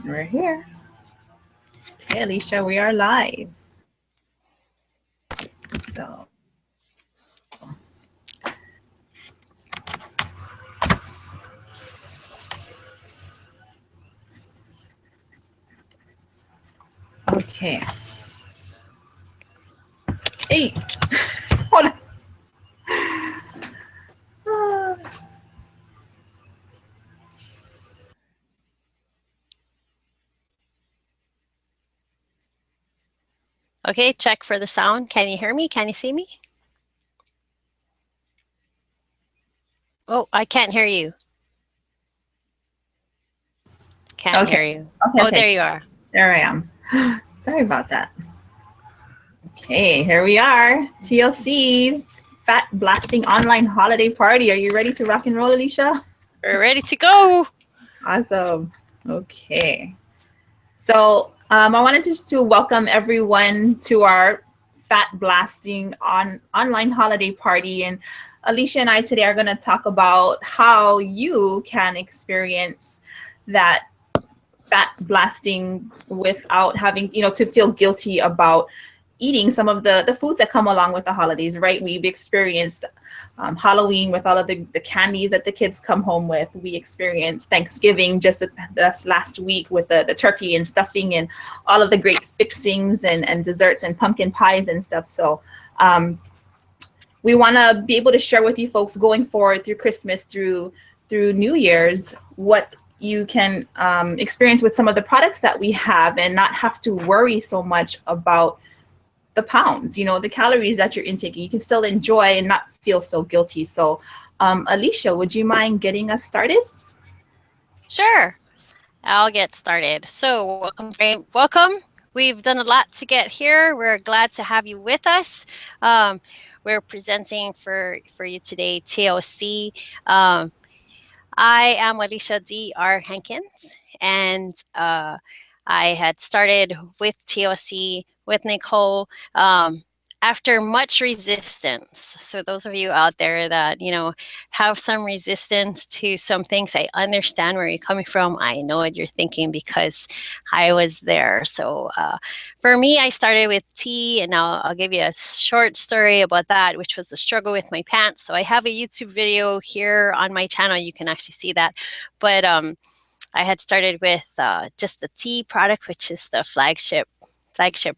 We're here. Okay, Alicia, we are live. So, okay. Hey, hold on. Ah, Okay, check for the sound. Can you hear me? Can you see me? Oh, I can't hear you. Can't okay, hear you. okay, Oh, okay. there you are. There I am. Sorry about that. Okay, here we are. TLC's Fat Blasting Online Holiday Party. Are you ready to rock and roll, Alicia? We're ready to go. Awesome. Okay. So I wanted to welcome everyone to our Fat Blasting online holiday party. And Alicia and I today are going to talk about how you can experience that fat blasting without having, to feel guilty about eating some of the foods that come along with the holidays, right? We've experienced Halloween with all of the candies that the kids come home with. We experienced Thanksgiving just this last week with the turkey and stuffing and all of the great fixings and desserts and pumpkin pies and stuff. So we want to be able to share with you folks going forward through Christmas, through New Year's, what you can experience with some of the products that we have and not have to worry so much about the pounds, the calories that you're intaking. You can still enjoy and not feel so guilty. So, Alicia, would you mind getting us started? Sure, I'll get started. So, welcome. We've done a lot to get here. We're glad to have you with us. Um, we're presenting for you today TLC. Um, I am Alicia D.R. Hankins, and I had started with TLC with Nicole after much resistance. So those of you out there that have some resistance to some things, I understand where you're coming from. I know what you're thinking because I was there. So for me, I started with tea, and I'll give you a short story about that, which was the struggle with my pants. So I have a YouTube video here on my channel. You can actually see that. But I had started with just the tea product, which is the flagship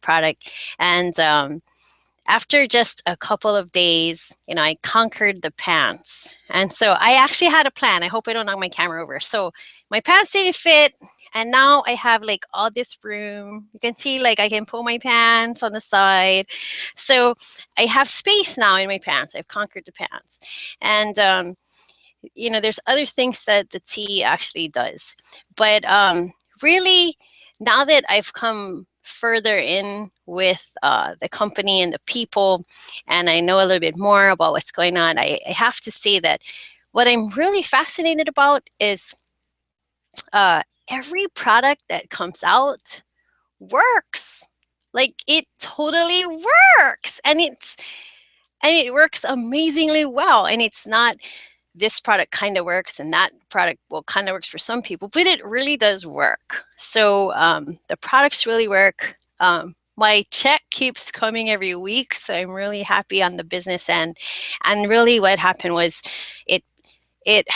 product, and after just a couple of days, I conquered the pants. And so I actually had a plan. I hope I don't knock my camera over. So my pants didn't fit. And now I have like all this room. You can see like I can pull my pants on the side. So I have space now in my pants. I've conquered the pants. And, there's other things that the tea actually does. But really, now that I've come further in with the company and the people, and I know a little bit more about what's going on, I have to say that what I'm really fascinated about is every product that comes out works. Like it totally works, and it works amazingly well. And it's not this product kind of works and that product kind of works for some people, but it really does work. So the products really work. My check keeps coming every week, so I'm really happy on the business end. And really, what happened was it it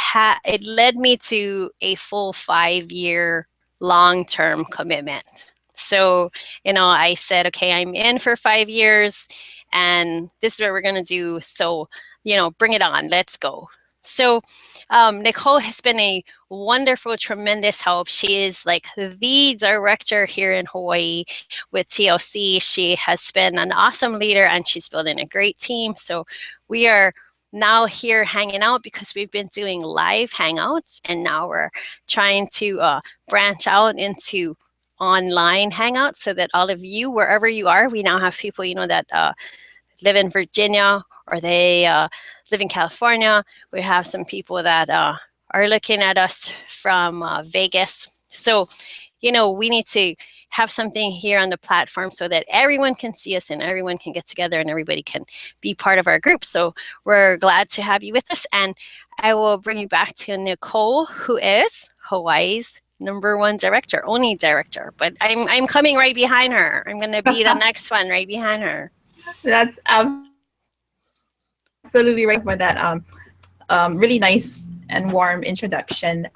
led me to a full 5-year long-term commitment. So I said, okay, I'm in for 5 years, and this is what we're gonna do. So bring it on, let's go. So Nicole has been a wonderful, tremendous help. She is like the director here in Hawaii with TLC. She has been an awesome leader, and she's building a great team. So we are now here hanging out because we've been doing live hangouts, and now we're trying to branch out into online hangouts so that all of you, wherever you are, we now have people that live in Virginia, or they live in California. We have some people that are looking at us from Vegas. So, we need to have something here on the platform so that everyone can see us and everyone can get together and everybody can be part of our group. So we're glad to have you with us. And I will bring you back to Nicole, who is Hawaii's number one director, only director. But I'm coming right behind her. I'm gonna be the next one right behind her. That's absolutely right. Thank you so much for that really nice and warm introduction.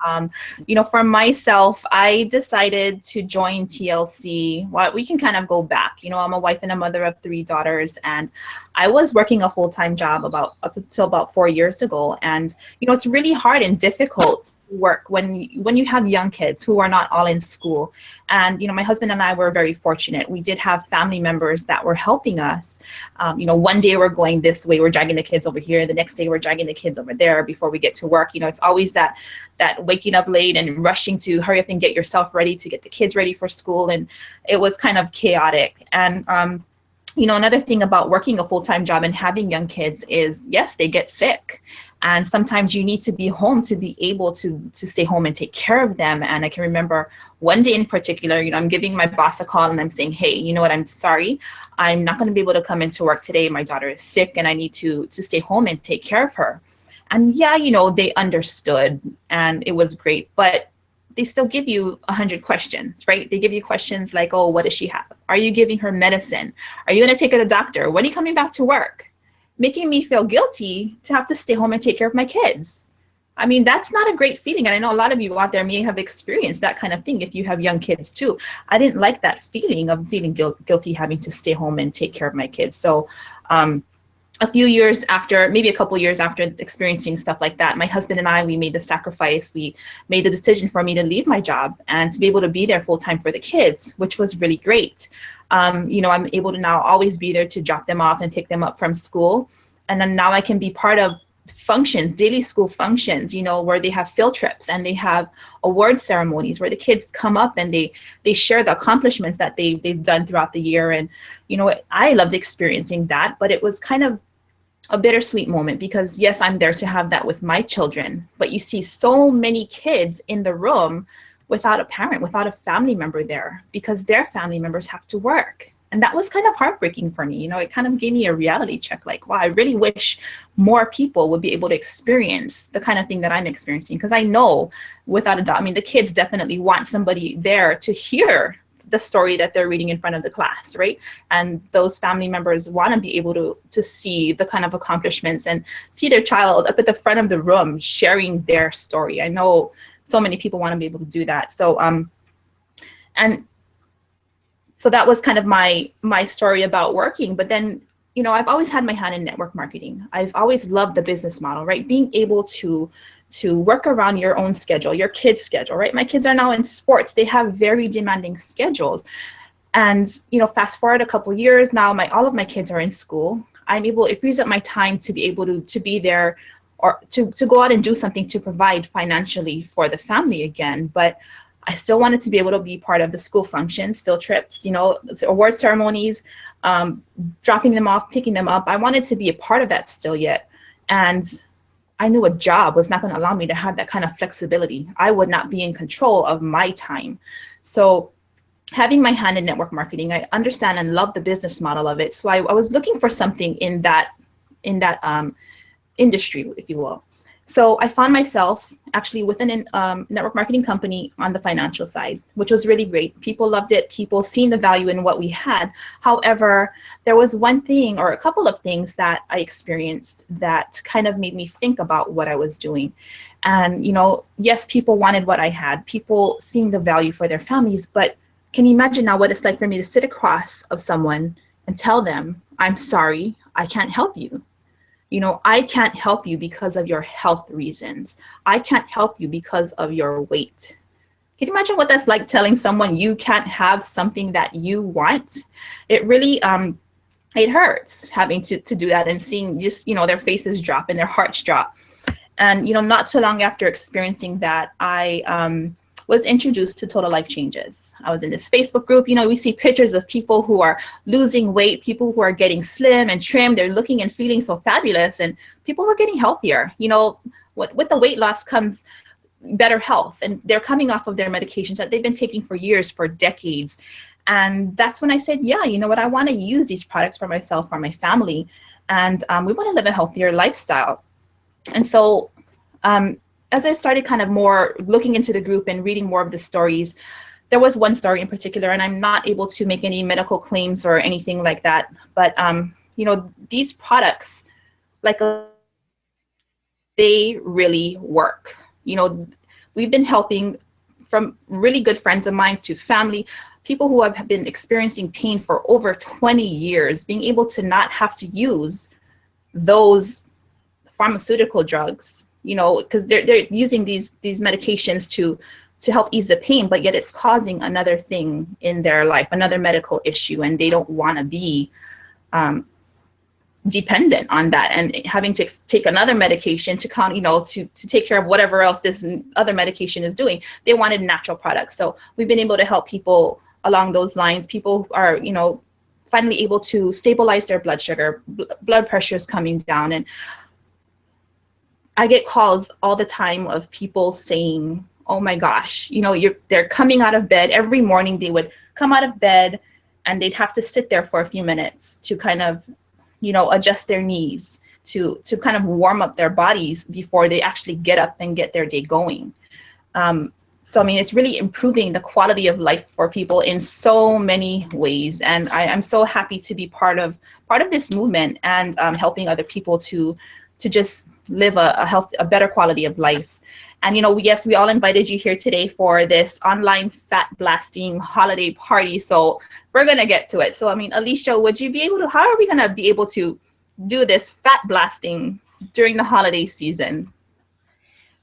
For myself, I decided to join TLC. Well, we can kind of go back. I'm a wife and a mother of three daughters, and I was working a full-time job about up until about 4 years ago. And it's really hard and difficult work when you have young kids who are not all in school. And my husband and I were very fortunate. We did have family members that were helping us. One day we're going this way, we're dragging the kids over here, the next day we're dragging the kids over there before we get to work. It's always that waking up late and rushing to hurry up and get yourself ready to get the kids ready for school. And it was kind of chaotic. And another thing about working a full-time job and having young kids is, yes, they get sick. And sometimes you need to be home to be able to stay home and take care of them. And I can remember one day in particular, I'm giving my boss a call and I'm saying, hey, you know what, I'm sorry. I'm not going to be able to come into work today. My daughter is sick and I need to stay home and take care of her. And yeah, they understood and it was great. But they still give you 100 questions, right? They give you questions like, oh, what does she have? Are you giving her medicine? Are you going to take her to the doctor? When are you coming back to work? Making me feel guilty to have to stay home and take care of my kids. I mean, that's not a great feeling. And I know a lot of you out there may have experienced that kind of thing if you have young kids too. I didn't like that feeling of feeling guilty having to stay home and take care of my kids. So a few years after, maybe a couple years after experiencing stuff like that, my husband and I, we made the sacrifice. We made the decision for me to leave my job and to be able to be there full time for the kids, which was really great. I'm able to now always be there to drop them off and pick them up from school. And then now I can be part of functions, daily school functions, where they have field trips and they have award ceremonies where the kids come up and they share the accomplishments that they've done throughout the year. And, I loved experiencing that, but it was kind of a bittersweet moment because yes, I'm there to have that with my children, but you see so many kids in the room without a parent, without a family member there because their family members have to work. And that was kind of heartbreaking for me. It kind of gave me a reality check like, wow, I really wish more people would be able to experience the kind of thing that I'm experiencing. Because I know without a doubt, the kids definitely want somebody there to hear the story that they're reading in front of the class, right? And those family members want to be able to see the kind of accomplishments and see their child up at the front of the room sharing their story. I know so many people want to be able to do that. So so that was kind of my story about working. But then, I've always had my hand in network marketing. I've always loved the business model, right? Being able to work around your own schedule, your kids' schedule, right? My kids are now in sports. They have very demanding schedules. And, fast forward a couple years now, all of my kids are in school. It frees up my time to be able to be there or to go out and do something to provide financially for the family again. But I still wanted to be able to be part of the school functions, field trips, award ceremonies, dropping them off, picking them up. I wanted to be a part of that still yet. And I knew a job was not going to allow me to have that kind of flexibility. I would not be in control of my time. So having my hand in network marketing, I understand and love the business model of it. So I was looking for something in that industry, if you will. So I found myself actually within a network marketing company on the financial side, which was really great. People loved it. People seen the value in what we had. However, there was one thing or a couple of things that I experienced that kind of made me think about what I was doing. And, yes, people wanted what I had. People seeing the value for their families. But can you imagine now what it's like for me to sit across of someone and tell them, I'm sorry, I can't help you. I can't help you because of your health reasons. I can't help you because of your weight. Can you imagine what that's like telling someone you can't have something that you want? It really, it hurts having to do that and seeing just, their faces drop and their hearts drop. And, not too long after experiencing that, I was introduced to Total Life Changes. I was in this Facebook group. We see pictures of people who are losing weight, people who are getting slim and trim. They're looking and feeling so fabulous, and people were getting healthier. With the weight loss comes better health, and they're coming off of their medications that they've been taking for years, for decades. And that's when I said, yeah, you know what, I want to use these products for myself, for my family, and we want to live a healthier lifestyle. And so as I started kind of more looking into the group and reading more of the stories, there was one story in particular, and I'm not able to make any medical claims or anything like that. But these products, like they really work. We've been helping, from really good friends of mine to family, people who have been experiencing pain for over 20 years, being able to not have to use those pharmaceutical drugs, because they're using these medications to help ease the pain, but yet it's causing another thing in their life, another medical issue, and they don't want to be dependent on that and having to take another medication to to take care of whatever else this other medication is doing. They wanted natural products. So we've been able to help people along those lines. People are, finally able to stabilize their blood sugar, blood pressure is coming down. And I get calls all the time of people saying, oh my gosh, they're coming out of bed every morning. They would come out of bed and they'd have to sit there for a few minutes to kind of adjust their knees, to kind of warm up their bodies before they actually get up and get their day going. So, I mean, it's really improving the quality of life for people in so many ways. And I'm so happy to be part of this movement and helping other people to just live a better quality of life. And, yes, we all invited you here today for this online fat blasting holiday party. So we're going to get to it. So, I mean, Alicia, how are we going to be able to do this fat blasting during the holiday season?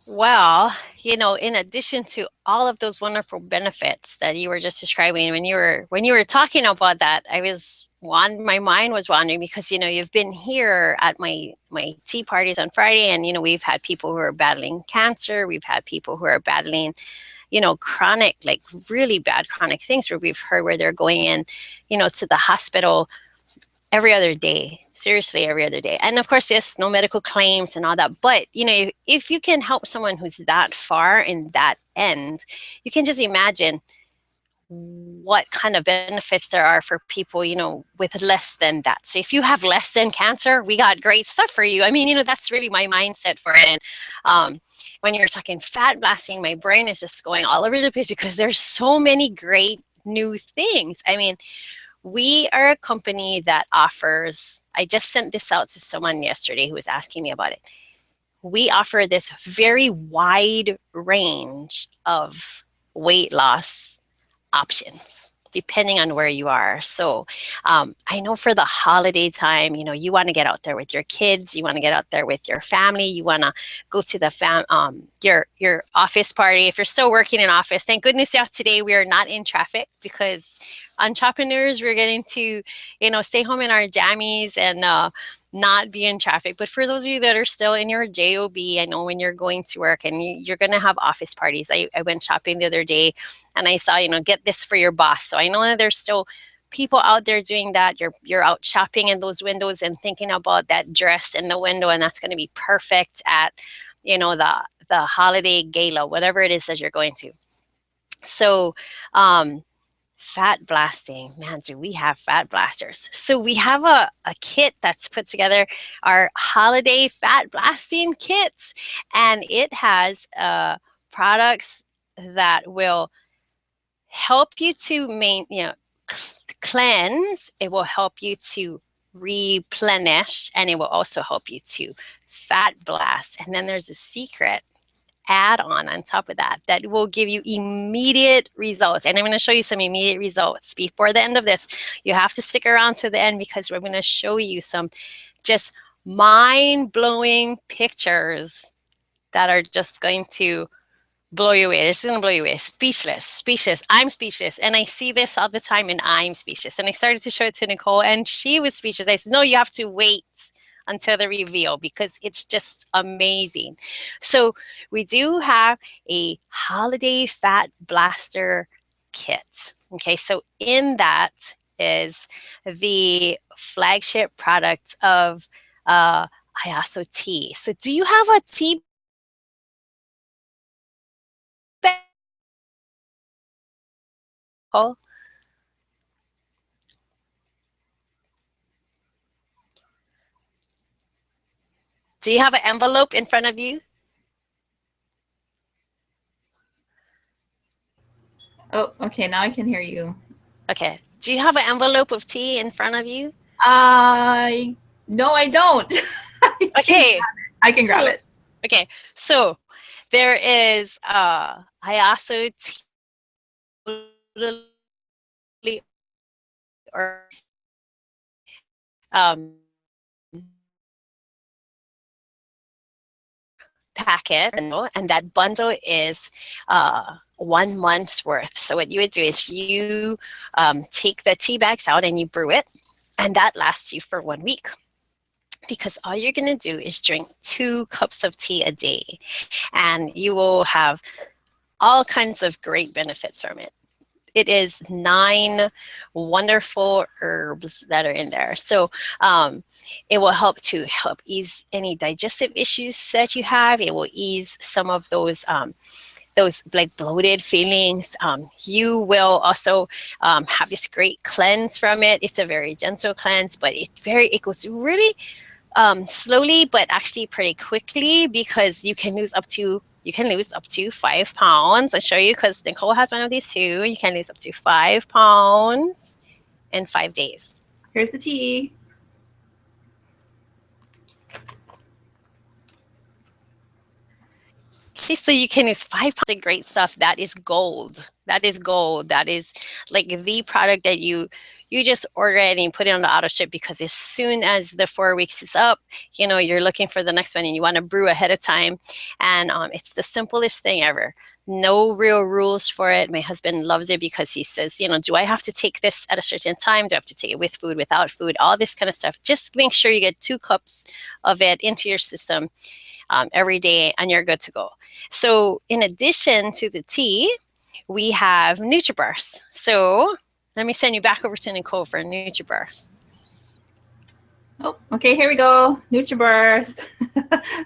Well, in addition to all of those wonderful benefits that you were just describing, when you were talking about that, my mind was wandering because you've been here at my tea parties on Friday, and we've had people who are battling cancer, we've had people who are battling chronic, like really bad chronic things, where we've heard where they're going in to the hospital every other day, seriously, every other day. And of course, yes, no medical claims and all that. But, if you can help someone who's that far in that end, you can just imagine what kind of benefits there are for people, with less than that. So if you have less than cancer, we got great stuff for you. I mean, that's really my mindset for it. And when you're talking fat blasting, my brain is just going all over the place because there's so many great new things. I mean, we are a company that offers, I just sent this out to someone yesterday who was asking me about it. We offer this very wide range of weight loss options depending on where you are. So I know for the holiday time, you want to get out there with your kids, you want to get out there with your family, you want to go to the your office party. If you're still working in office, thank goodness today we are not in traffic, because entrepreneurs, we're getting to stay home in our jammies and not be in traffic. But for those of you that are still in your job, I know when you're going to work and you're going to have office parties. I went shopping the other day and I saw, get this for your boss. So I know that there's still people out there doing that. You're out shopping in those windows and thinking about that dress in the window, and that's going to be perfect at the holiday gala, whatever it is that you're going to. So fat blasting, man, do we have fat blasters. So we have a kit that's put together, our holiday fat blasting kits, and it has products that will help you to cleanse. It will help you to replenish, and it will also help you to fat blast. And then there's a secret add on top of that will give you immediate results. And I'm going to show you some immediate results before the end of this. You have to stick around to the end because we're going to show you some just mind-blowing pictures that are just going to blow you away. It's going to blow you away. Speechless. I'm speechless. And I see this all the time and I'm speechless. And I started to show it to Nicole and she was speechless. I said, no, you have to wait until the reveal because it's just amazing. So we do have a holiday fat blaster kit. Okay, so in that is the flagship product of Hayaso tea. So do you have a tea bag? Do you have an envelope in front of you? Oh, okay. Now I can hear you. Okay. Do you have an envelope of tea in front of you? I No, I don't. Okay. I can grab So it. okay. So there is I also totally um packet, and that bundle is 1 month's worth. So what you would do is you take the tea bags out and you brew it, and that lasts you for 1 week. Because all you're going to do is drink 2 cups of tea a day, and you will have all kinds of great benefits from it. It is 9 wonderful herbs that are in there. So it will help ease any digestive issues that you have. It will ease some of those like bloated feelings. You will also have this great cleanse from it. It's a very gentle cleanse, but it goes really slowly, but actually pretty quickly, because you can lose up to 5 pounds. I'll show you, because Nicole has one of these too. You can lose up to 5 pounds in 5 days. Here's the tea. Okay, so you can use 5 pounds of great stuff. That is gold. That is gold. That is like the product that you just order it and you put it on the auto ship, because as soon as the 4 weeks is up, you're looking for the next one and you want to brew ahead of time. And it's the simplest thing ever. No real rules for it. My husband loves it because he says, do I have to take this at a certain time? Do I have to take it with food, without food, all this kind of stuff? Just make sure you get 2 cups of it into your system every day, and you're good to go. So in addition to the tea, we have NutriBurst. So let me send you back over to Nicole for NutriBurst. Oh, okay, here we go. NutriBurst.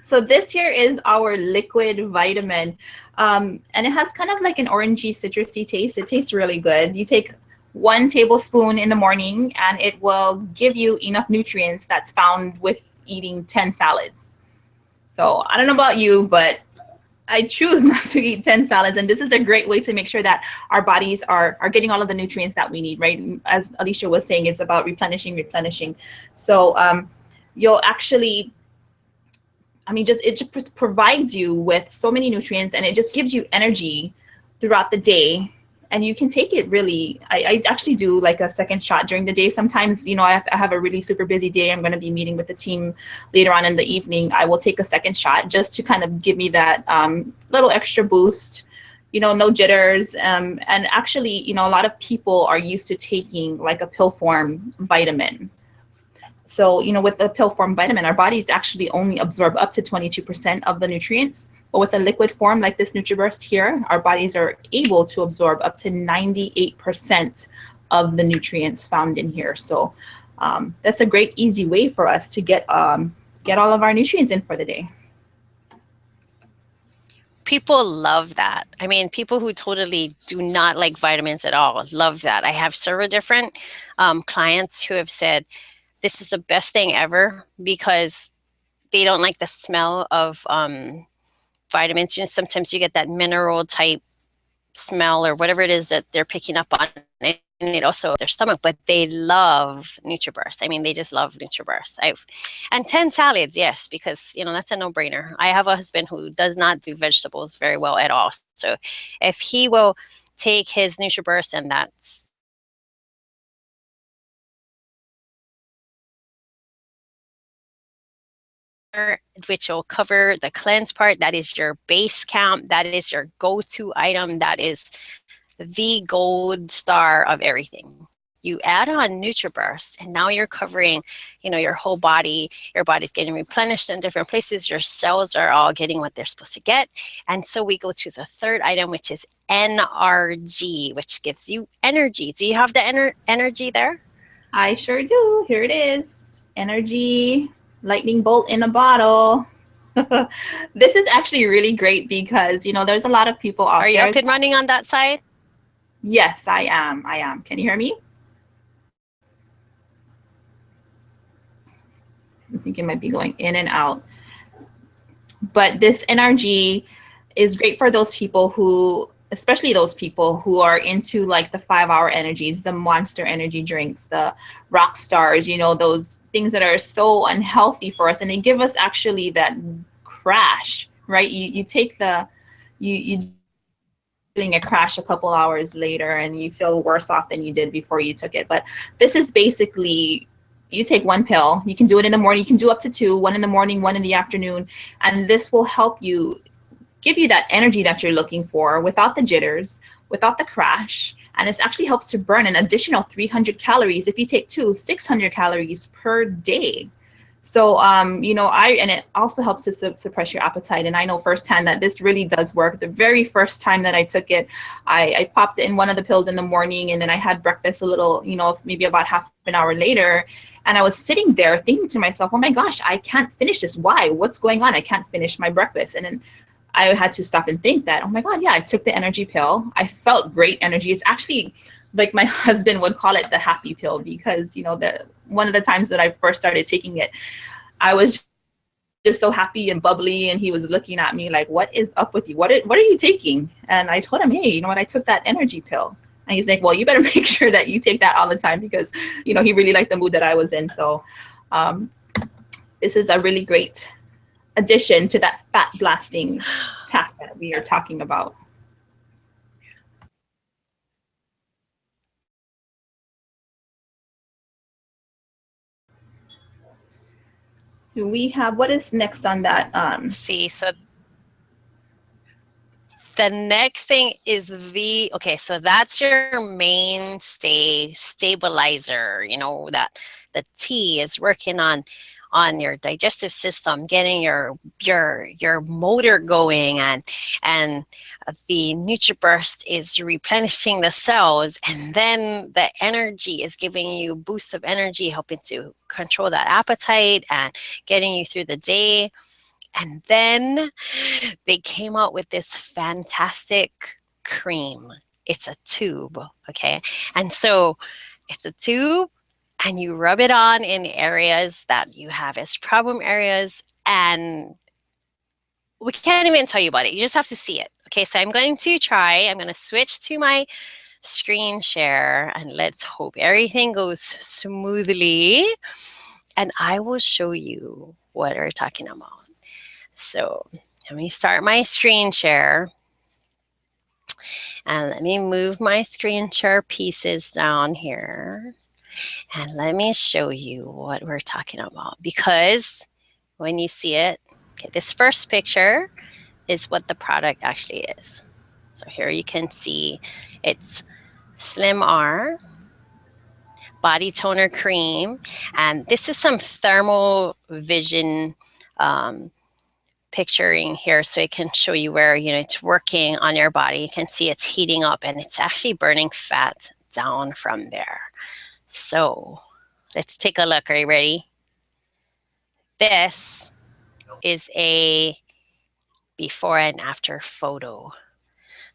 So this here is our liquid vitamin. And it has kind of like an orangey, citrusy taste. It tastes really good. You take 1 tablespoon in the morning and it will give you enough nutrients that's found with eating 10 salads. So I don't know about you, but I choose not to eat 10 salads. And this is a great way to make sure that our bodies are getting all of the nutrients that we need, right? As Alicia was saying, it's about replenishing. So you'll actually, it just provides you with so many nutrients, and it just gives you energy throughout the day. And you can take it really, I actually do like a second shot during the day. Sometimes, I have a really super busy day. I'm going to be meeting with the team later on in the evening. I will take a second shot just to kind of give me that little extra boost, no jitters. And actually, a lot of people are used to taking like a pill form vitamin. So, with the pill form vitamin, our bodies actually only absorb up to 22% of the nutrients. But with a liquid form like this NutriBurst here, our bodies are able to absorb up to 98% of the nutrients found in here. So that's a great, easy way for us to get all of our nutrients in for the day. People love that. I mean, people who totally do not like vitamins at all love that. I have several different clients who have said, this is the best thing ever, because they don't like the smell of vitamins. Sometimes you get that mineral type smell or whatever it is that they're picking up on, and it also their stomach. But they love NutriBurst. I mean, they just love NutriBurst. And 10 salads, yes, because that's a no-brainer. I have a husband who does not do vegetables very well at all. So if he will take his NutriBurst, and that's which will cover the cleanse part. That is your base count. That is your go-to item. That is the gold star of everything. You add on NutriBurst, and now you're covering, your whole body. Your body's getting replenished in different places. Your cells are all getting what they're supposed to get. And so we go to the third item, which is NRG, which gives you energy. Do you have the energy there? I sure do. Here it is. Energy. Lightning bolt in a bottle. This is actually really great because, there's a lot of people out there. Are you up and running on that side? Yes, I am. Can you hear me? I think it might be going in and out. But this NRG is great for those people who especially those people who are into like the 5 hour energies, the monster energy drinks, the rock stars, you know, those things that are so unhealthy for us. And they give us actually that crash, right? You take the, you feeling a crash a couple hours later and you feel worse off than you did before you took it. But this is basically, you take one pill, you can do it in the morning, you can do up to two, one in the morning, one in the afternoon, and this will help you, give you that energy that you're looking for without the jitters, without the crash. And it actually helps to burn an additional 300 calories. If you take two, 600 calories per day. So, you know, and it also helps to suppress your appetite. And I know firsthand that this really does work. The very first time that I took it, I popped it in one of the pills in the morning, and then I had breakfast a little, you know, maybe about half an hour later. And I was sitting there thinking to myself, oh my gosh, I can't finish this. Why? What's going on? I can't finish my breakfast. And then I had to stop and think that, oh my God, yeah, I took the energy pill. I felt great energy. It's actually, like my husband would call it, the happy pill, because, you know, one of the times that I first started taking it, I was just so happy and bubbly, and he was looking at me like, what is up with you? What are you taking? And I told him, hey, you know what? I took that energy pill. And he's like, well, you better make sure that you take that all the time, because, you know, he really liked the mood that I was in. So this is a really great addition to that fat blasting pack that we are talking about. Do we have, what is next on that? See, so the next thing is okay, so that's your mainstay stabilizer, you know, that the tea is working on your digestive system, getting your motor going, and the NutriBurst is replenishing the cells, and then the energy is giving you boosts of energy, helping to control that appetite and getting you through the day. And then they came out with this fantastic cream. It's a tube, okay? And so it's a tube, and you rub it on in areas that you have as problem areas, and we can't even tell you about it. You just have to see it. Okay, so I'm going to switch to my screen share, and let's hope everything goes smoothly, and I will show you what we're talking about. So let me start my screen share, and let me move my screen share pieces down here, and let me show you what we're talking about. Because when you see it, okay, this first picture is what the product actually is. So here you can see it's Slim R Body Toner Cream, and this is some thermal vision picturing here, so it can show you where, you know, it's working on your body. You can see it's heating up, and it's actually burning fat down from there. So let's take a look. Are you ready? This is a before and after photo.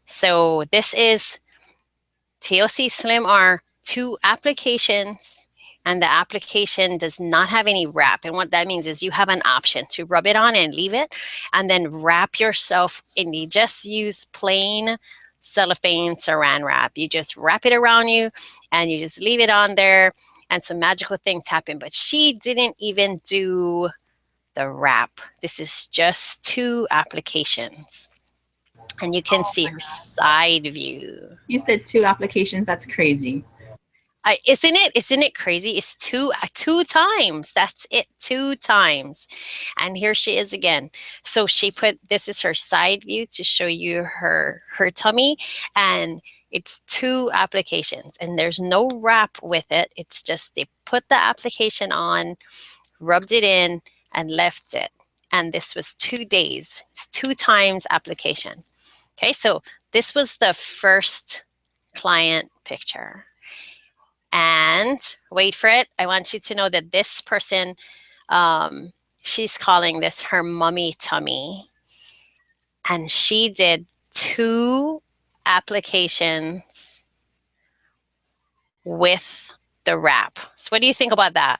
So this is TLC Slim R 2 applications, and the application does not have any wrap. And what that means is you have an option to rub it on and leave it, and then wrap yourself in. You just use plain cellophane saran wrap. You just wrap it around you, and you just leave it on there, and some magical things happen. But she didn't even do the wrap. This is just 2 applications. And you can see her side view. You said 2 applications. That's crazy. Isn't it crazy? It's two times. That's it, 2 times. And here she is again. So she put, this is her side view to show you her tummy, and it's 2 applications, and there's no wrap with it. It's just they put the application on, rubbed it in, and left it. And this was 2 days. It's 2 times application. Okay, so this was the first client picture. And wait for it. I want you to know that this person, she's calling this her mummy tummy. And she did 2 applications with the wrap. So what do you think about that?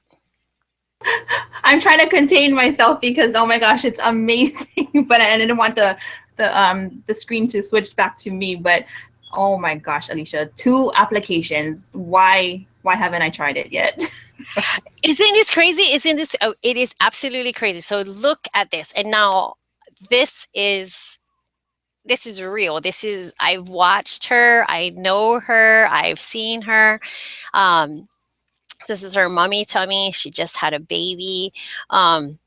I'm trying to contain myself because, oh my gosh, it's amazing. But I didn't want the screen to switch back to me, but oh my gosh, Alicia, 2 applications. Why haven't I tried it yet? Isn't this crazy? Isn't this? Oh, it is absolutely crazy. So look at this, and now this is this is real. This is I've watched her. I know her. I've seen her. Um, this is her mommy tummy. She just had a baby. Um,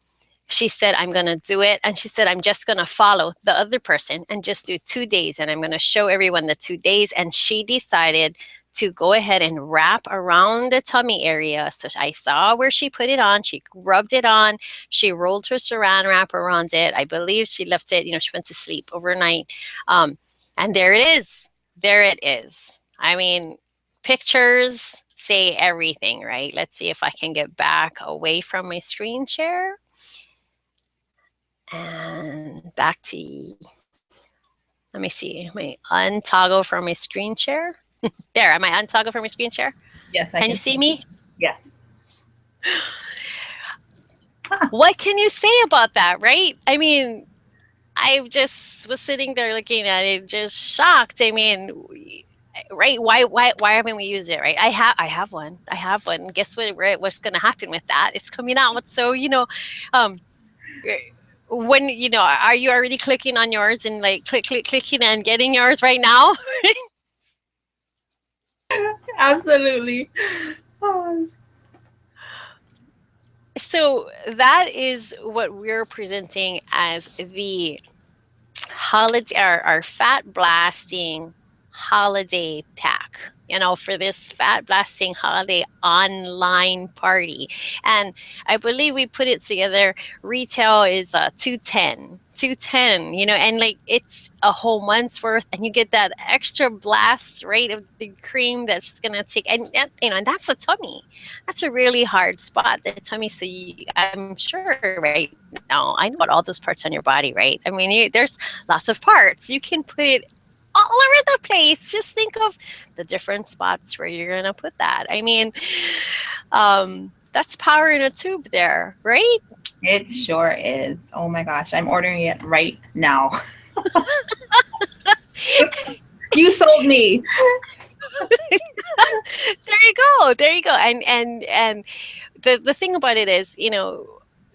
she said, I'm going to do it. And she said, I'm just going to follow the other person and just do 2 days. And I'm going to show everyone the 2 days. And she decided to go ahead and wrap around the tummy area. So I saw where she put it on. She rubbed it on. She rolled her saran wrap around it. I believe she left it, she went to sleep overnight. Um, and there it is. There it is. I mean, pictures say everything, right? Let's see if I can get back away from my screen share. And back to, let me see, my untoggle from my screen share. There, am I untoggle from my screen share? Yes, I can you see me? Yes. What can you say about that, right? I mean, I just was sitting there looking at it, just shocked. I mean, right? Why haven't we used it, right? I have one. Guess what's going to happen with that? It's coming out. So um, when are you already clicking on yours and like clicking and getting yours right now? Absolutely. Oh. So that is what we're presenting as the holiday, our fat blasting holiday pack, for this fat blasting holiday online party. And I believe we put it together. Retail is 210, and like it's a whole month's worth, and you get that extra blast, right, of the cream that's gonna take, and and that's a tummy. That's a really hard spot, the tummy. So I'm sure right now I know about all those parts on your body, right? I mean, there's lots of parts. You can put it all over the place. Just think of the different spots where you're gonna put that. I mean, that's power in a tube there, right? It sure is. Oh my gosh, I'm ordering it right now. You sold me. There you go. And the thing about it is,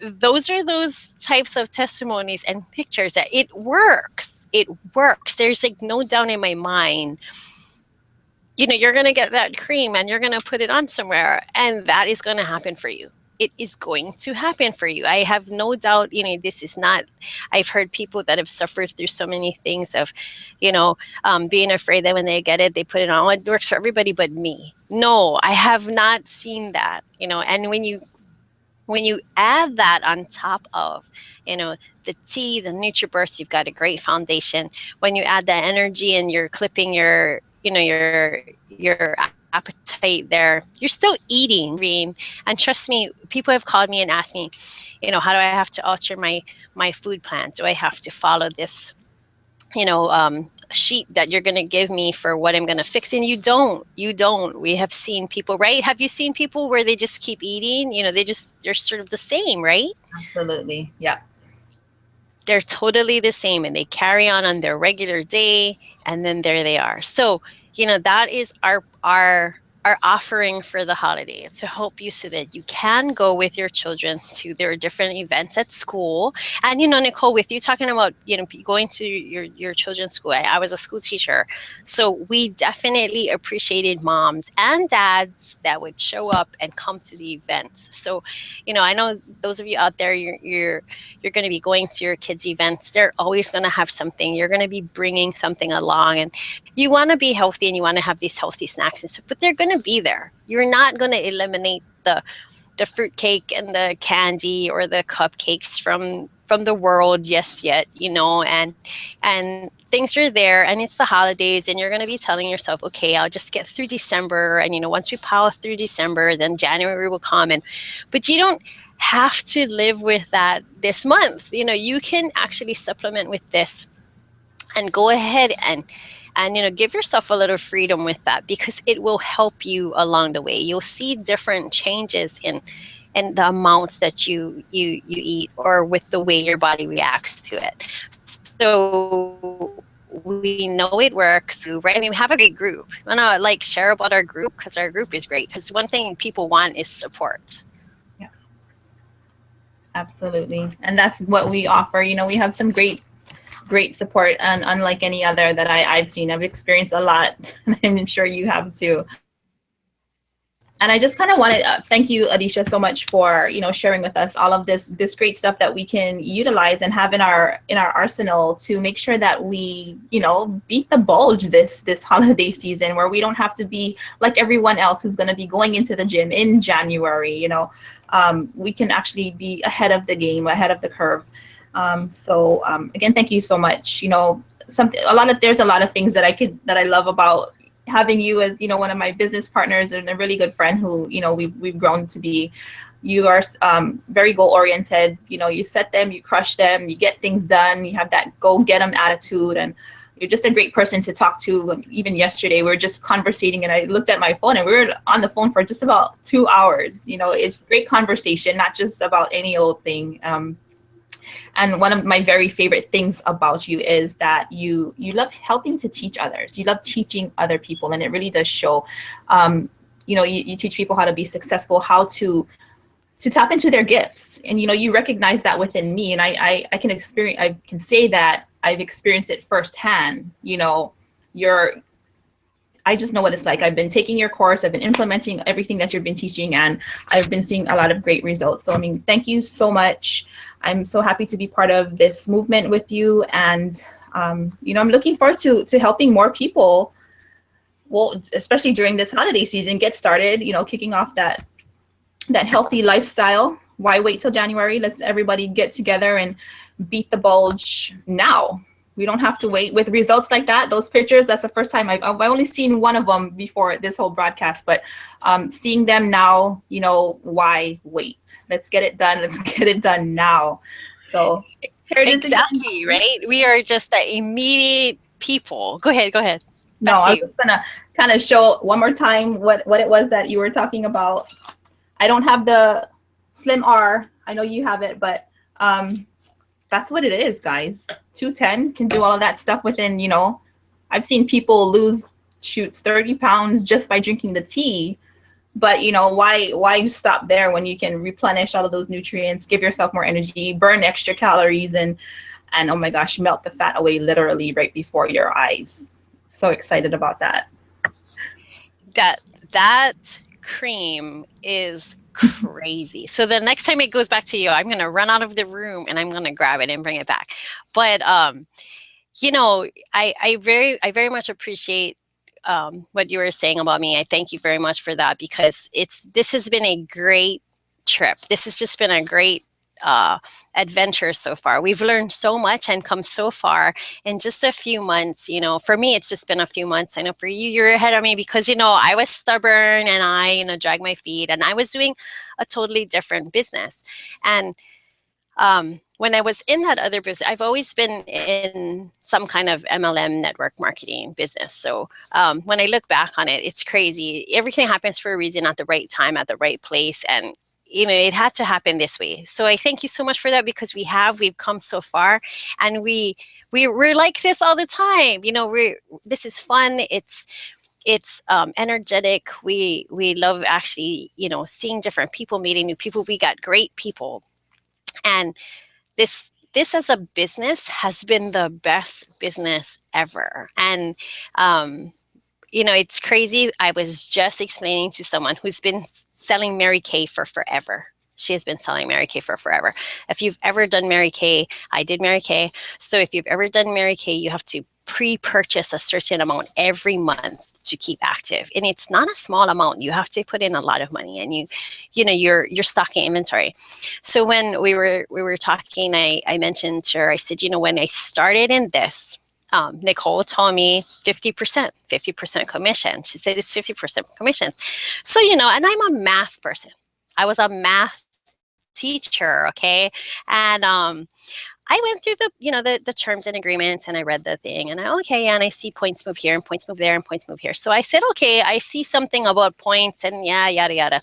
those are those types of testimonies and pictures that it works. It works. There's like no doubt in my mind. You're going to get that cream and you're going to put it on somewhere, and that is going to happen for you. It is going to happen for you. I have no doubt. This is not, I've heard people that have suffered through so many things of, being afraid that when they get it, they put it on. Oh, it works for everybody but me. No, I have not seen that, and when you add that on top of, the tea, the NutriBurst, you've got a great foundation. When you add that energy and you're clipping your appetite there, you're still eating green. And trust me, people have called me and asked me, how do I have to alter my food plan? Do I have to follow this, sheet that you're going to give me for what I'm going to fix? And you don't. We have seen people, right? Have you seen people where they just keep eating? They're sort of the same, right? Absolutely. Yeah. They're totally the same, and they carry on their regular day, and then there they are. So, that is our offering for the holiday, to help you so that you can go with your children to their different events at school. And, Nicole, with you talking about, going to your children's school, I was a school teacher. So we definitely appreciated moms and dads that would show up and come to the events. So, I know those of you out there, you're going to be going to your kids' events. They're always going to have something. You're going to be bringing something along, and you want to be healthy and you want to have these healthy snacks and stuff, but they're going to be there. You're not going to eliminate the fruit cake and the candy or the cupcakes from the world just yet, and things are there, and it's the holidays, and you're going to be telling yourself, okay, I'll just get through December, and once we power through December, then January will come. But you don't have to live with that this month. You can actually supplement with this and go ahead and give yourself a little freedom with that, because it will help you along the way. You'll see different changes and the amounts that you eat, or with the way your body reacts to it. So we know it works. Right? I mean, we have a great group. I want to like share about our group because our group is great. Because one thing people want is support. Yeah, absolutely. And that's what we offer. We have some great support, and unlike any other that I've seen. I've experienced a lot, and I'm sure you have too. And I just kind of wanted thank you, Alicia, so much for sharing with us all of this great stuff that we can utilize and have in our arsenal to make sure that we beat the bulge this holiday season, where we don't have to be like everyone else who's going to be going into the gym in January. We can actually be ahead of the game, ahead of the curve. So again, thank you so much. There's a lot of things that I love about having you as one of my business partners and a really good friend who we've grown to be. You are very goal oriented. You set them, you crush them, you get things done. You have that go get them attitude, and you're just a great person to talk to. Even yesterday we were just conversating, and I looked at my phone, and we were on the phone for just about 2 hours. It's great conversation, not just about any old thing. And one of my very favorite things about you is that you love helping to teach others. You love teaching other people, and it really does show. You teach people how to be successful, how to tap into their gifts, and you recognize that within me, and I can say that I've experienced it firsthand. I just know what it's like. I've been taking your course. I've been implementing everything that you've been teaching, and I've been seeing a lot of great results. So, thank you so much. I'm so happy to be part of this movement with you. And, I'm looking forward to helping more people, well, especially during this holiday season, get started, kicking off that healthy lifestyle. Why wait till January? Let's everybody get together and beat the bulge now. We don't have to wait with results like that. Those pictures, that's the first time I've only seen one of them before this whole broadcast, but seeing them now, why wait? Let's get it done. Let's get it done now. So here it is. Exactly, right? We are just the immediate people. Go ahead. No, I was just gonna kind of show one more time what it was that you were talking about. I don't have the Slim R. I know you have it, but that's what it is, guys. 210 can do all of that stuff within, I've seen people lose 30 pounds just by drinking the tea. But, why stop there when you can replenish all of those nutrients, give yourself more energy, burn extra calories, and oh my gosh, melt the fat away literally right before your eyes. So excited about that. That cream is crazy. So the next time it goes back to you, I'm going to run out of the room and I'm going to grab it and bring it back. But, I very much appreciate what you were saying about me. I thank you very much for that, because this has been a great trip. This has just been a great adventure so far. We've learned so much and come so far in just a few months. For me, it's just been a few months. I know for you, you're ahead of me because, I was stubborn and I, dragged my feet, and I was doing a totally different business. And when I was in that other business, I've always been in some kind of MLM network marketing business. So when I look back on it, it's crazy. Everything happens for a reason, at the right time, at the right place. And it had to happen this way. So I thank you so much for that, because we've come so far, and we're like this all the time. This is fun. It's energetic. We love actually, seeing different people, meeting new people. We got great people, and this as a business has been the best business ever. And it's crazy. I was just explaining to someone who's been selling Mary Kay for forever. She has been selling Mary Kay for forever. If you've ever done Mary Kay, I did Mary Kay. So if you've ever done Mary Kay, you have to pre-purchase a certain amount every month to keep active. And it's not a small amount. You have to put in a lot of money, and you're stocking inventory. So when we were talking, I mentioned to her, I said, when I started in this, Nicole told me 50% commission. She said it's 50% commissions. So, and I'm a math person. I was a math teacher. Okay. And, I went through the terms and agreements, and I read the thing, and and I see points move here and points move there and points move here. So I said, okay, I see something about points and yada, yada.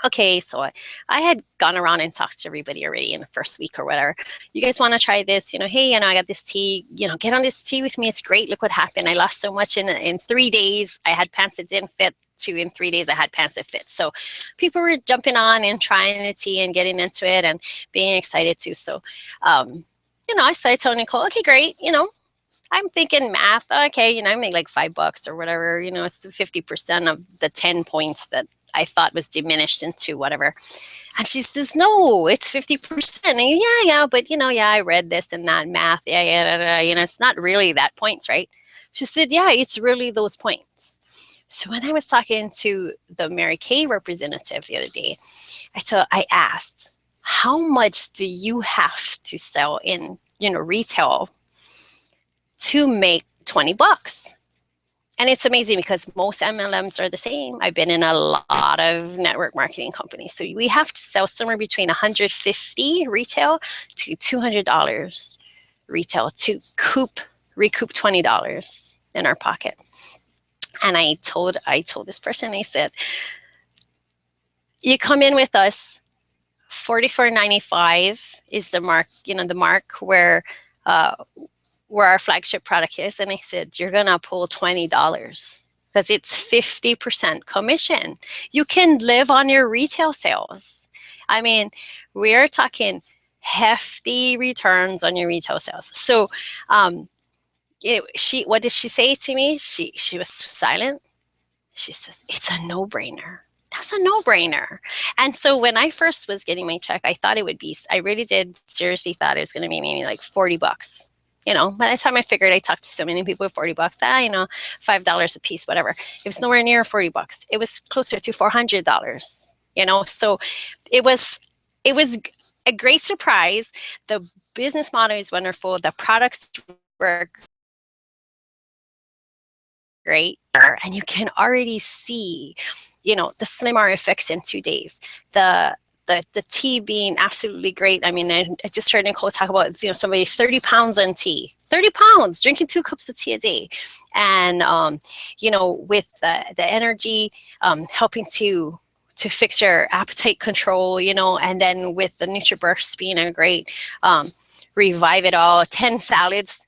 Okay, so I had gone around and talked to everybody already in the first week or whatever. You guys want to try this? Hey, I got this tea. Get on this tea with me. It's great. Look what happened. I lost so much in 3 days. I had pants that didn't fit. In 3 days, I had pants that fit. So people were jumping on and trying the tea and getting into it and being excited too. So, I started telling Nicole, okay, great. I'm thinking math. Okay, I make like $5 or whatever. It's 50% of the 10 points that I thought was diminished into whatever. And she says, no, it's 50%. And yeah, but yeah, I read this and that math. Yeah, it's not really that points, right? She said, yeah, it's really those points. So when I was talking to the Mary Kay representative the other day, I asked, how much do you have to sell in, retail to make $20? And it's amazing because most MLMs are the same. I've been in a lot of network marketing companies. So we have to sell somewhere between $150 retail to $200 retail to recoup $20 in our pocket. And I told this person, I said, you come in with us, $44.95 is the mark, the mark where our flagship product is. And I said, you're going to pull $20 because it's 50% commission. You can live on your retail sales. I mean, we're talking hefty returns on your retail sales. So, what did she say to me? She was silent. She says, it's a no-brainer. That's a no-brainer. And so when I first was getting my check, I really did seriously thought it was going to be maybe like $40. By the time I figured, I talked to so many people with $40, $5 a piece, whatever. It was nowhere near $40. It was closer to $400, so it was a great surprise. The business model is wonderful. The products were great. And you can already see, the slimmer effects in 2 days. The tea being absolutely great. I mean, I just heard Nicole talk about, somebody 30 pounds on tea, 30 pounds, drinking 2 cups of tea a day. And, with the energy, helping to fix your appetite control, and then with the NutriBurst being a great, revive it all, 10 salads,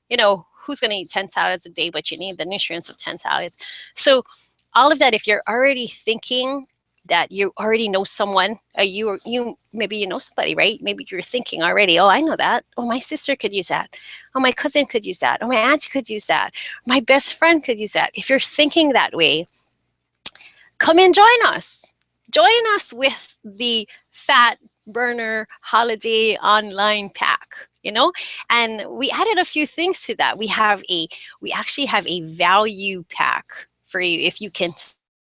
who's going to eat 10 salads a day, but you need the nutrients of 10 salads. So all of that, if you're already thinking that you already know someone, maybe you know somebody, right? Maybe you're thinking already, oh, I know that. Oh, my sister could use that. Oh, my cousin could use that. Oh, my aunt could use that. My best friend could use that. If you're thinking that way, come and join us. Join us with the Fat Burner Holiday Online Pack, and we added a few things to that. We actually have a value pack for you if you can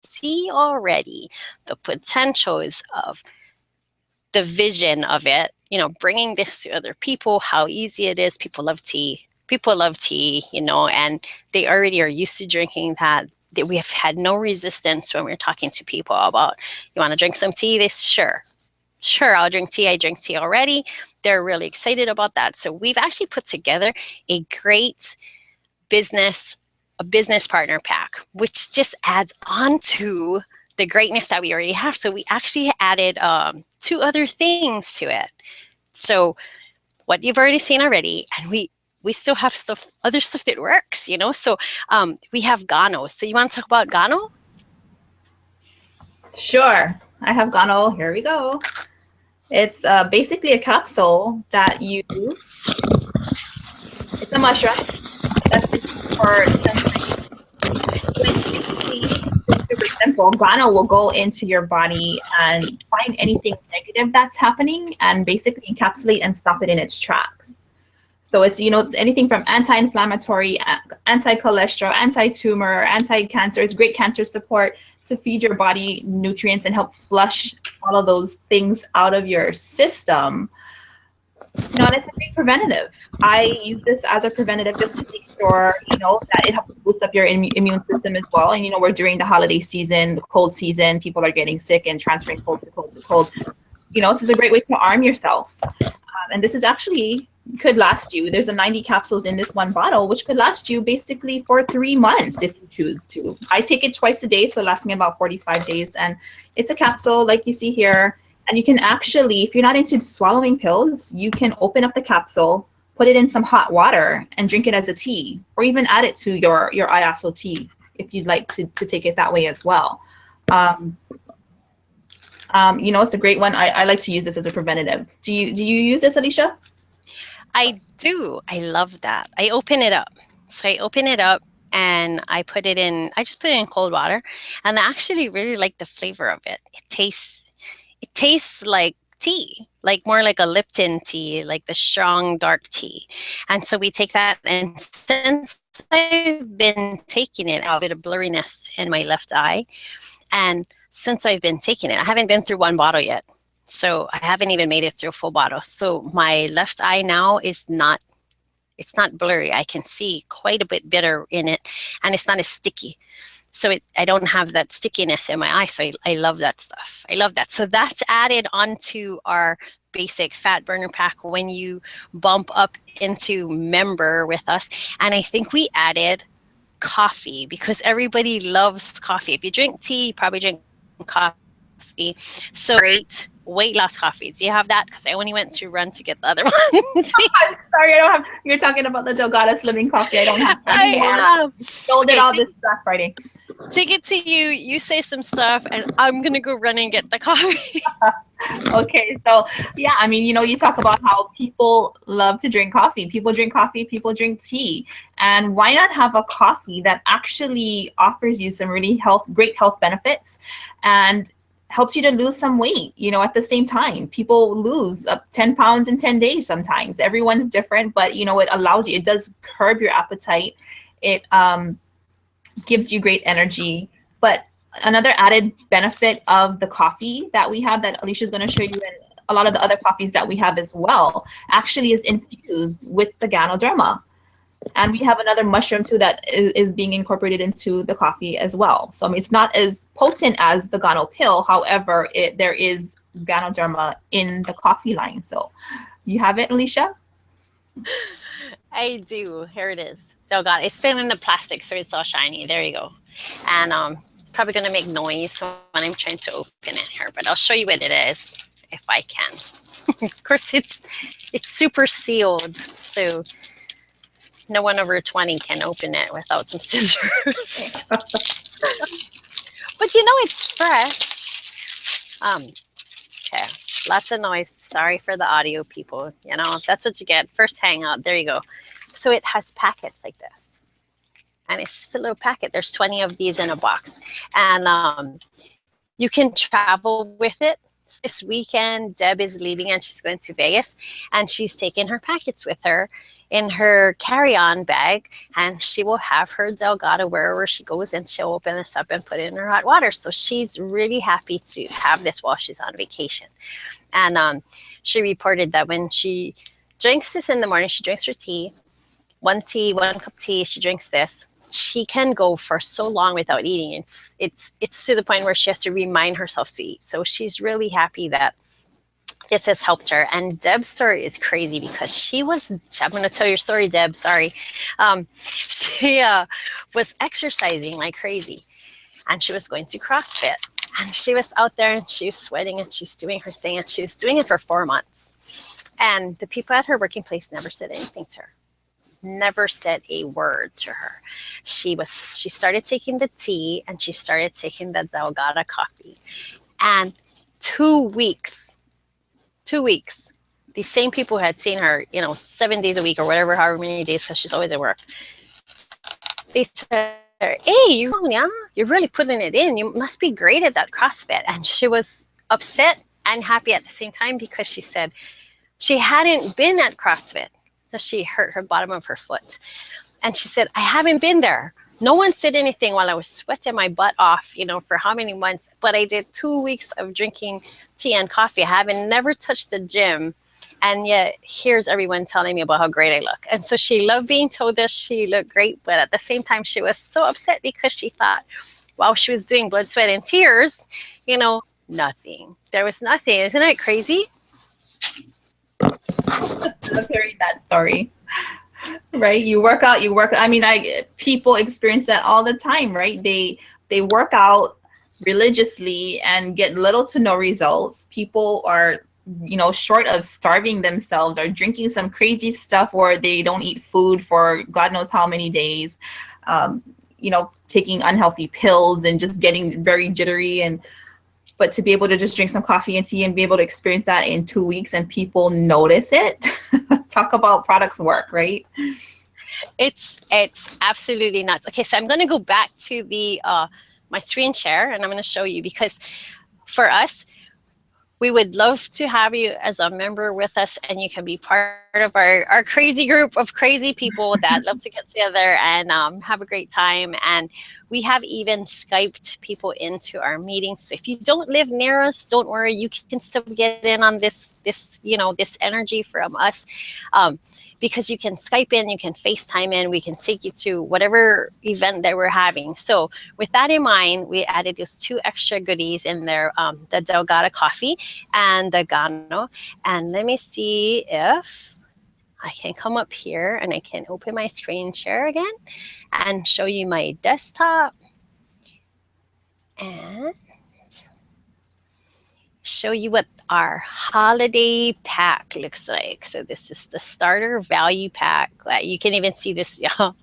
see already the potentials of the vision of it, bringing this to other people, how easy it is. People love tea, and they already are used to drinking that we have had no resistance when we're talking to people about, you want to drink some tea? Sure, I'll drink tea. I drink tea already. They're really excited about that. So we've actually put together a great business partner pack, which just adds on to the greatness that we already have. So we actually added 2 other things to it. So what you've already seen already, and we still have other stuff that works, So we have Gano. So you want to talk about Gano? Sure. I have Gano. Here we go. It's basically a capsule that it's a mushroom that's for super simple. Gano will go into your body and find anything negative that's happening and basically encapsulate and stop it in its tracks. So it's, it's anything from anti-inflammatory, anti-cholesterol, anti-tumor, anti-cancer. It's great cancer support to feed your body nutrients and help flush all of those things out of your system. And it's a great preventative. I use this as a preventative just to make sure, that it helps boost up your immune system as well. And, we're during the holiday season, the cold season, people are getting sick and transferring cold to cold to cold. So it's a great way to arm yourself. And this is actually could last you. There's a 90 capsules in this one bottle, which could last you basically for 3 months if you choose to. I take it twice a day, so it lasts me about 45 days. And it's a capsule like you see here. And you can actually, if you're not into swallowing pills, you can open up the capsule, put it in some hot water, and drink it as a tea, or even add it to your ISO tea if you'd like to take it that way as well. It's a great one. I like to use this as a preventative. Do you use this, Alicia? I do. I love that. I open it up. So I open it up and I just put it in cold water, and I actually really like the flavor of it. It tastes like tea, like more like a Lipton tea, like the strong dark tea. And so we take that, and since I've been taking it, I have a bit of blurriness in my left eye. And since I've been taking it, I haven't been through one bottle yet. So I haven't even made it through a full bottle. So my left eye now it's not blurry. I can see quite a bit better in it, and it's not as sticky. So I don't have that stickiness in my eye. So I love that stuff. I love that. So that's added onto our basic fat burner pack when you bump up into member with us. And I think we added coffee because everybody loves coffee. If you drink tea, you probably drink coffee. So great weight loss coffee. Do you have that? Because I only went to run to get the other one. I'm sorry, I don't have. You're talking about the Delgado Slimming coffee. I don't have. I am. Sold it all this Black Friday. Take it to you. You say some stuff, and I'm gonna go run and get the coffee. Okay, so yeah, I mean, you talk about how people love to drink coffee. People drink coffee. People drink tea, and why not have a coffee that actually offers you some really great health benefits, and helps you to lose some weight, at the same time. People lose up 10 pounds in 10 days sometimes. Everyone's different, but it allows you, it does curb your appetite. It gives you great energy. But another added benefit of the coffee that we have that Alicia's going to show you, and a lot of the other coffees that we have as well, actually is infused with the Ganoderma. And we have another mushroom too that is being incorporated into the coffee as well. So I mean, it's not as potent as the Gano pill. However, there is Ganoderma in the coffee line. So you have it, Alicia? I do. Here it is. Delgado. It's still in the plastic, so it's all shiny. There you go. And it's probably going to make noise when I'm trying to open it here, but I'll show you what it is if I can. Of course, it's super sealed, so no one over 20 can open it without some scissors. But it's fresh. Okay, lots of noise. Sorry for the audio people. That's what you get. First hangout. There you go. So it has packets like this. And it's just a little packet. There's 20 of these in a box. And you can travel with it. This weekend, Deb is leaving and she's going to Vegas. And she's taking her packets with her in her carry-on bag, and she will have her Delgado wherever she goes, and she'll open this up and put it in her hot water. So she's really happy to have this while she's on vacation. And she reported that when she drinks this in the morning, she drinks her tea, one cup tea, she drinks this. She can go for so long without eating. It's to the point where she has to remind herself to eat. So she's really happy that this has helped her. And Deb's story is crazy because I'm going to tell your story, Deb, sorry. She was exercising like crazy, and she was going to CrossFit, and she was out there and she was sweating and she's doing her thing, and she was doing it for 4 months. And the people at her working place never said anything to her, never said a word to her. She started taking the tea and she started taking the Delgado coffee. And 2 weeks, these same people who had seen her, 7 days a week or whatever, however many days, because she's always at work, they said, hey, you're really putting it in. You must be great at that CrossFit. And she was upset and happy at the same time because she said she hadn't been at CrossFit because she hurt her bottom of her foot. And she said, I haven't been there. No one said anything while I was sweating my butt off, for how many months. But I did 2 weeks of drinking tea and coffee. I never touched the gym. And yet here's everyone telling me about how great I look. And so she loved being told that she looked great. But at the same time, she was so upset because she thought while she was doing blood, sweat, and tears, nothing. There was nothing. Isn't that crazy? love hearing that story. Right? You work out, you work. I mean, people experience that all the time, right? They work out religiously and get little to no results. People are, short of starving themselves, are drinking some crazy stuff, or they don't eat food for God knows how many days. Um, taking unhealthy pills and just getting very jittery, and but to be able to just drink some coffee and tea and be able to experience that in 2 weeks and people notice it. Talk about products work, right? It's absolutely nuts. Okay, so I'm going to go back to the my screen share, and I'm going to show you, because for us, we would love to have you as a member with us, and you can be part of our crazy group of crazy people that love to get together and have a great time. And we have even Skyped people into our meetings. So if you don't live near us, don't worry, you can still get in on this energy from us. Because you can Skype in, you can FaceTime in, we can take you to whatever event that we're having. So with that in mind, we added these 2 extra goodies in there, the Delgada coffee and the Gano. And let me see if I can come up here and I can open my screen share again and show you my desktop and show you what our holiday pack looks like. So this is the starter value pack. You can even see this.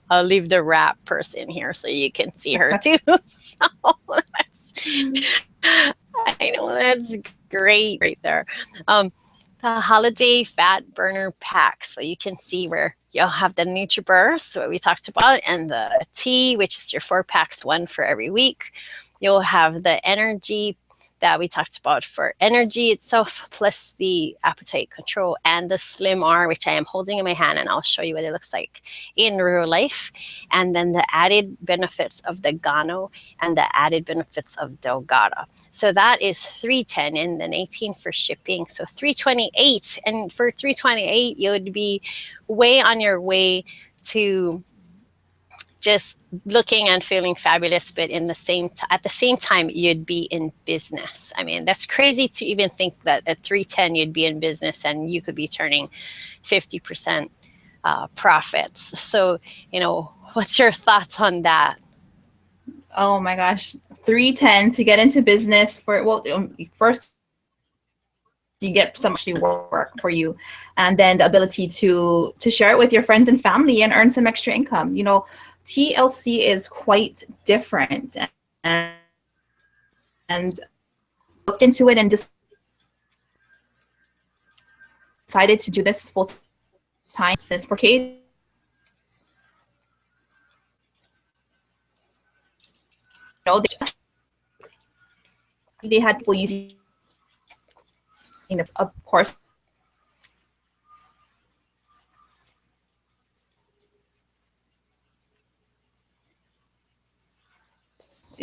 I'll leave the wrap person here so you can see her too. So I know that's great right there. The holiday fat burner pack. So you can see where you'll have the NutriBurst, what we talked about, and the tea, which is your 4 packs, one for every week. You'll have the energy that we talked about for energy itself, plus the appetite control, and the Slim R, which I am holding in my hand, and I'll show you what it looks like in real life. And then the added benefits of the Gano and the added benefits of Delgada. So that is $310 and then $18 for shipping. So $328. And for $328, you would be way on your way to just looking and feeling fabulous, but at the same time, you'd be in business. I mean, that's crazy to even think that at $310 you'd be in business and you could be turning 50% profits. So, what's your thoughts on that? Oh my gosh, $310 to get into business first you get some actually work for you, and then the ability to share it with your friends and family and earn some extra income. TLC is quite different, and looked into it and decided to do this full time. This for K. They had people using, of course,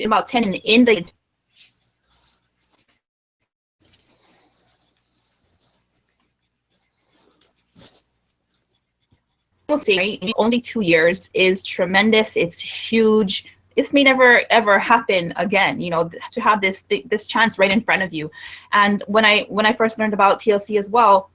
about 10 in the say only 2 years is tremendous. It's huge. This may never ever happen again, to have this chance right in front of you. And when I first learned about TLC as well,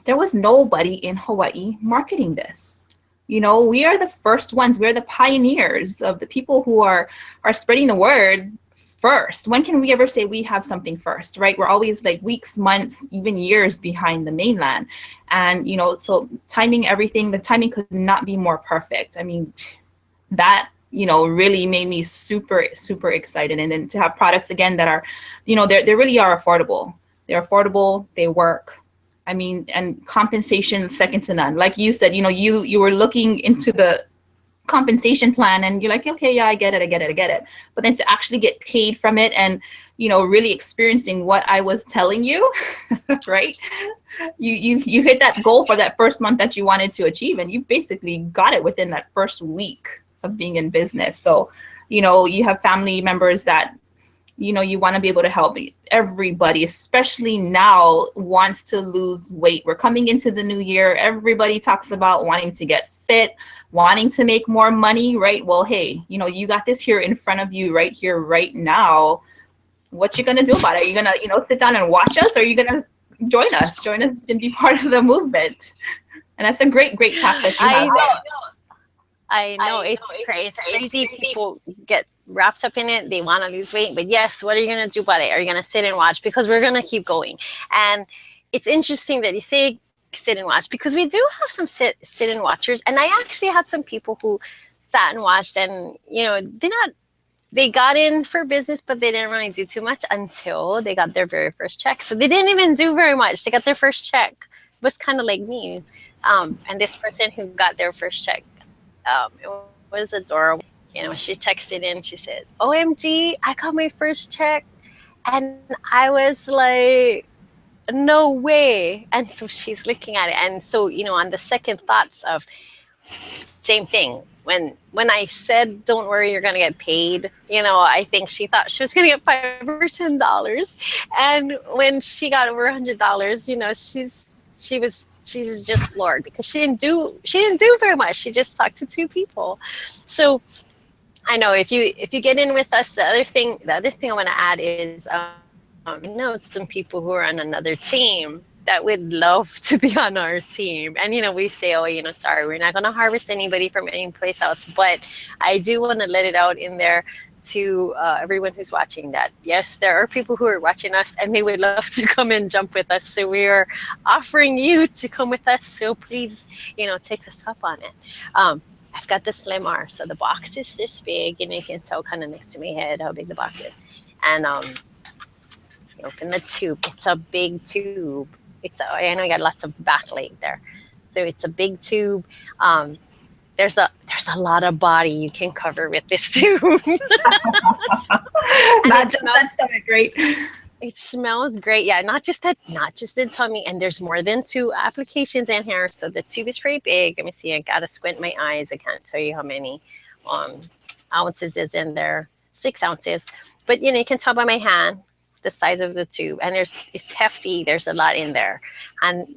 there was nobody in Hawaii marketing this. We are the first ones. We're the pioneers of the people who are spreading the word first. When can we ever say we have something first, right? We're always like weeks, months, even years behind the mainland. And, so timing everything, the timing could not be more perfect. I mean, that, really made me super, super excited. And then to have products again that are, they really are affordable. They're affordable, they work. I mean, and compensation second to none. Like you said, you were looking into the compensation plan and you're like, okay, yeah, I get it. But then to actually get paid from it and, really experiencing what I was telling you, right? You hit that goal for that first month that you wanted to achieve, and you basically got it within that first week of being in business. So, you have family members that, you want to be able to help. Everybody, especially now, wants to lose weight. We're coming into the new year. Everybody talks about wanting to get fit, wanting to make more money, right? Well, hey, you got this here in front of you right here, right now. What you gonna do about it? Are you gonna, sit down and watch us? Or are you gonna, join us and be part of the movement. And that's a great path that you I have know. there. I know it's crazy. People get wrapped up in it. They want to lose weight, but yes, what are you gonna do about it? Are you gonna sit and watch? Because we're gonna keep going. And it's interesting that you say sit and watch because we do have some sit and watchers. And I actually had some people who sat and watched, and they got in for business, but they didn't really do too much until they got their very first check. So they didn't even do very much. They got their first check. It was kind of like me. And this person who got their first check, it was adorable. She texted in. She said, "OMG, I got my first check," and I was like, "No way!" And so she's looking at it, and so on the second thoughts of same thing. When I said, "Don't worry, you're gonna get paid," I think she thought she was gonna get $5 or $10, and when she got over $100, she's just floored because she didn't do very much. She just talked to two people. So I know if you get in with us, the other thing I want to add is some people who are on another team that would love to be on our team. And we say, oh, sorry, we're not going to harvest anybody from any place else, but I do want to let it out in there to everyone who's watching that yes, there are people who are watching us and they would love to come and jump with us. So we are offering you to come with us. So please, take us up on it. I've got the Slim R, so the box is this big, and you can tell kind of next to my head how big the box is. And you open the tube. It's a big tube. I know you got lots of backlight there, so it's a big tube. There's a lot of body you can cover with this tube. Not just that stomach, right? It smells great. Yeah, not just the tummy. And there's more than 2 applications in here. So the tube is pretty big. Let me see. I got to squint my eyes. I can't tell you how many ounces is in there. 6 ounces. But, you can tell by my hand the size of the tube. And it's hefty. There's a lot in there. And,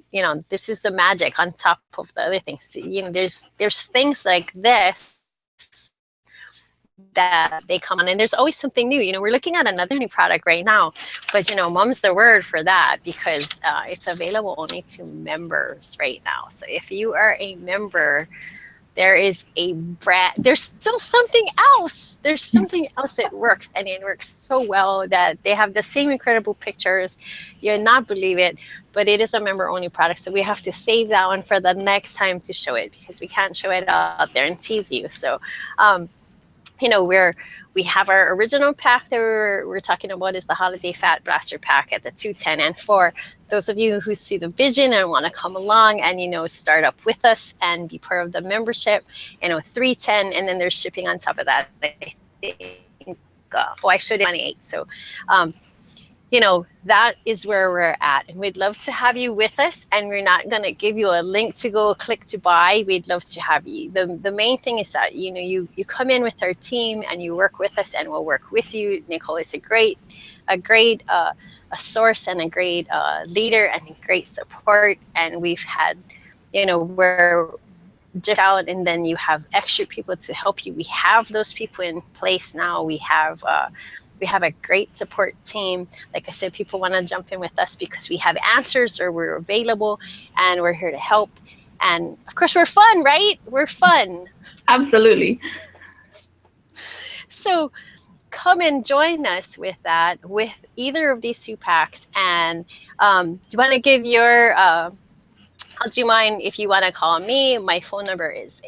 this is the magic on top of the other things. There's things like this that they come on, and there's always something new. We're looking at another new product right now, but Mom's the word for that because it's available only to members right now. So if you are a member, there's still something else. There's something else that works, and it works so well that they have the same incredible pictures. You'll not believe it, but it is a member only product. So we have to save that one for the next time to show it because we can't show it out there and tease you. So, we have our original pack that we're talking about is the Holiday Fat Blaster Pack at the 210. And for those of you who see the vision and want to come along and, start up with us and be part of the membership, 310, and then there's shipping on top of that. I think, I showed it 28. So, that is where we're at. And we'd love to have you with us. And we're not going to give you a link to go click to buy. We'd love to have you. The main thing is that, you come in with our team and you work with us and we'll work with you. Nicole is a great source and a great leader and a great support. And we've had, we're just out, and then you have extra people to help you. We have those people in place now. We have a great support team. Like I said, people want to jump in with us because we have answers or we're available and we're here to help. And of course, we're fun, right? We're fun. Absolutely. So come and join us with that, with either of these 2 packs. And you want to give your, do you mind if you want to call me? My phone number is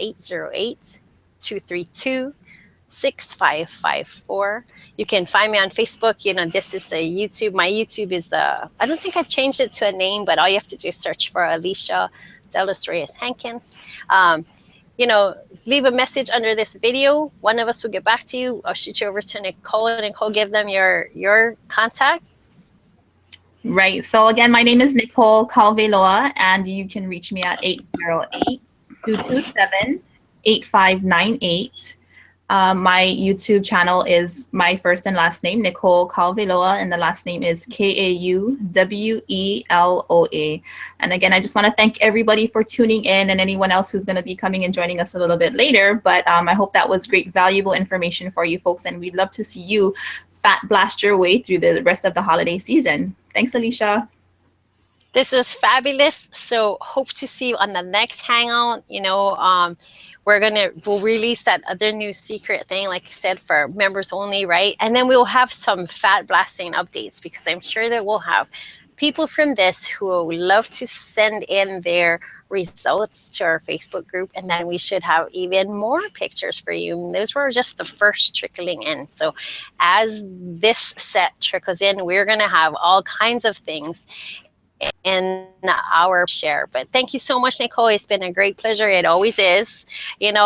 808-232-6554. You can find me on Facebook. This is the YouTube. My YouTube is, I don't think I've changed it to a name, but all you have to do is search for Alicia Delos Reyes Hankins. Leave a message under this video. One of us will get back to you. I'll shoot you over to Nicole, and Nicole, give them your contact. Right. So again, my name is Nicole Calveloa, and you can reach me at 808-227-8598. My YouTube channel is my first and last name, Nicole Calveloa, and the last name is Kauweloa. And again, I just want to thank everybody for tuning in and anyone else who's going to be coming and joining us a little bit later. But I hope that was great, valuable information for you folks, and we'd love to see you fat blast your way through the rest of the holiday season. Thanks, Alicia. This was fabulous. So hope to see you on the next hangout. We'll release that other new secret thing, like I said, for members only, right? And then we'll have some fat blasting updates, because I'm sure that we'll have people from this who will love to send in their results to our Facebook group, and then we should have even more pictures for you. And those were just the first trickling in. So as this set trickles in, we're going to have all kinds of things in our share. But thank you so much, Nicole. It's been a great pleasure. It always is, and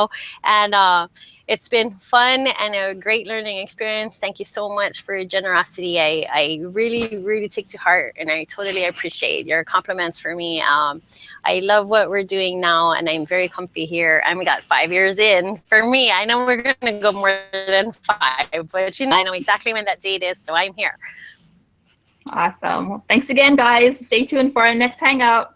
it's been fun and a great learning experience. Thank you so much for your generosity. I really, really take to heart, and I totally appreciate your compliments for me. I love what we're doing now, and I'm very comfy here. We got 5 years in. For me, I know we're going to go more than 5, but I know exactly when that date is, so I'm here. Awesome. Well, thanks again, guys. Stay tuned for our next hangout.